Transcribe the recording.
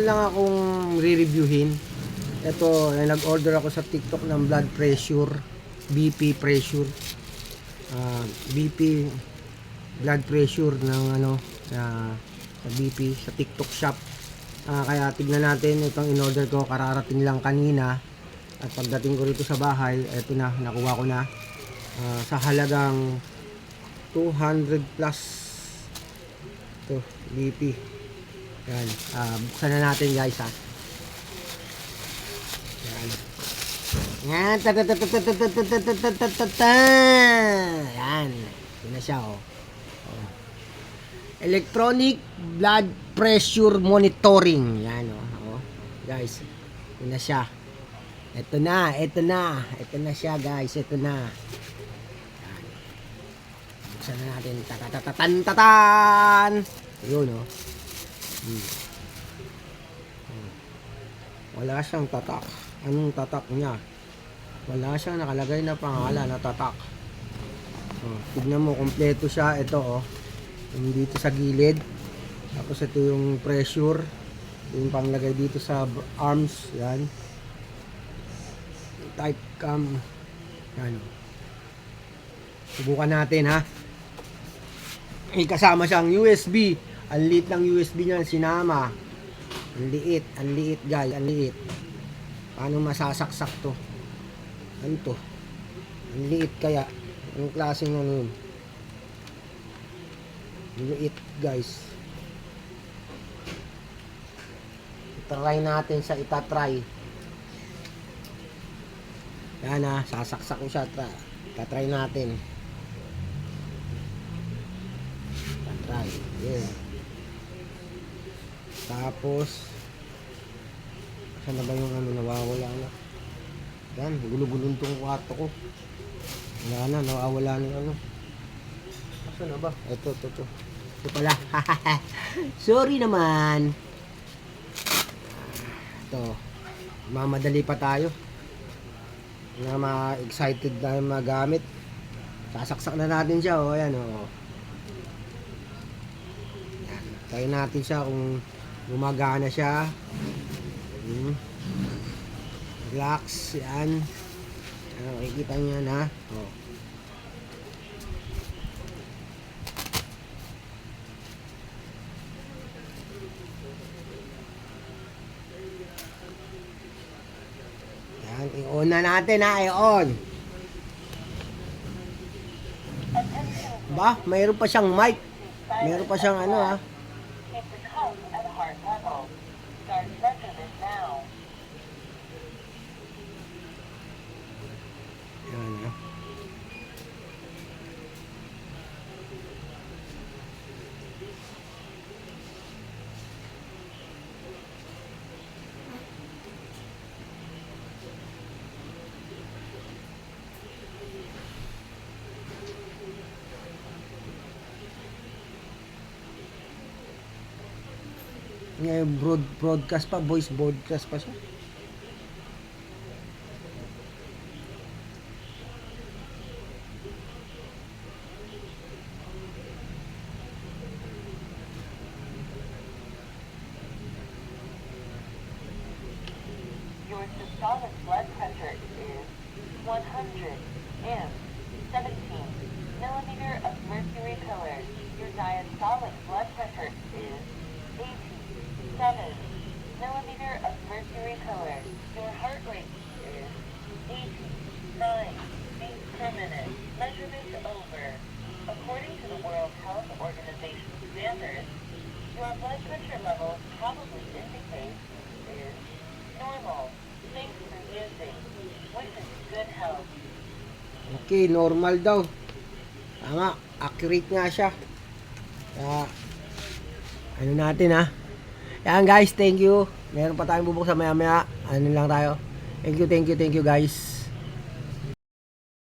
lang akong re-reviewin. Ito, nag-order ako sa TikTok ng blood pressure, BP pressure. BP blood pressure ng sa BP sa TikTok shop. Kaya tignan natin itong in-order ko, kararating lang kanina. At pagdating ko rito sa bahay, ito na, nakuha ko na. Sa halagang 200 plus. Ito, BP. Yan, buksan na natin guys ha. Yan. Yan. Yan. Ito na siya oh. Electronic blood pressure monitoring. Yan oh. Guys, ito na siya. Ito na siya guys. Ito na. Yan. Buksan na natin. Tatatatan. Yun oh. Wala siyang tatak. Anong tatak niya? Wala siyang nakalagay na pangalan na tatak. Tignan mo, kompleto siya. Ito oh. Yung dito sa gilid. Tapos ito yung pressure. Yung panglagay dito sa arms. Yan. Type cam. Yan. Subukan natin ha. May kasama siyang USB. Ang liit ng USB niyan sinama. Ang liit guys, ang liit. Paano masasaksak to? Ano to? Ang liit kaya. Anong klaseng yun? Liit guys. Try natin sa itatry. Yan ha, sasaksak ko siya. Itatry natin. Itatry. Yeah. Tapos saan na ba yung nawawala na? Yan, gulo-gulong tong kwarto ko. Wala na, nawawala na yung saan na ba? Ito pala. Sorry naman. Ito, mamadali pa tayo na ma-excited na magamit. Sasaksak na natin siya oh, ayan oh. Try natin siya kung gumagana siya. Relax. Yan. Makikita nyo na. Oh. Yan. I-on na natin ha. I-on. Ba? Mayroon pa siyang mic. Mayroon pa siyang ano ha. Ngayon broadcast pa, voice broadcast pa siya. Your systolic blood pressure is 117 millimeter of mercury pillars. Your diastolic blood pressure is 7 millimeter of mercury pillars. Your heart rate is 89 beats per minute. Measurement over. According to the World Health Organization standards, your blood pressure levels probably indicate is normal. Thanks for using. Wishes you good health. Okay, normal daw. Tama, accurate nga siya. Ano natin ha. Yan guys, thank you. Meron pa tayong bubuksan maya maya. Ano lang tayo. Thank you guys.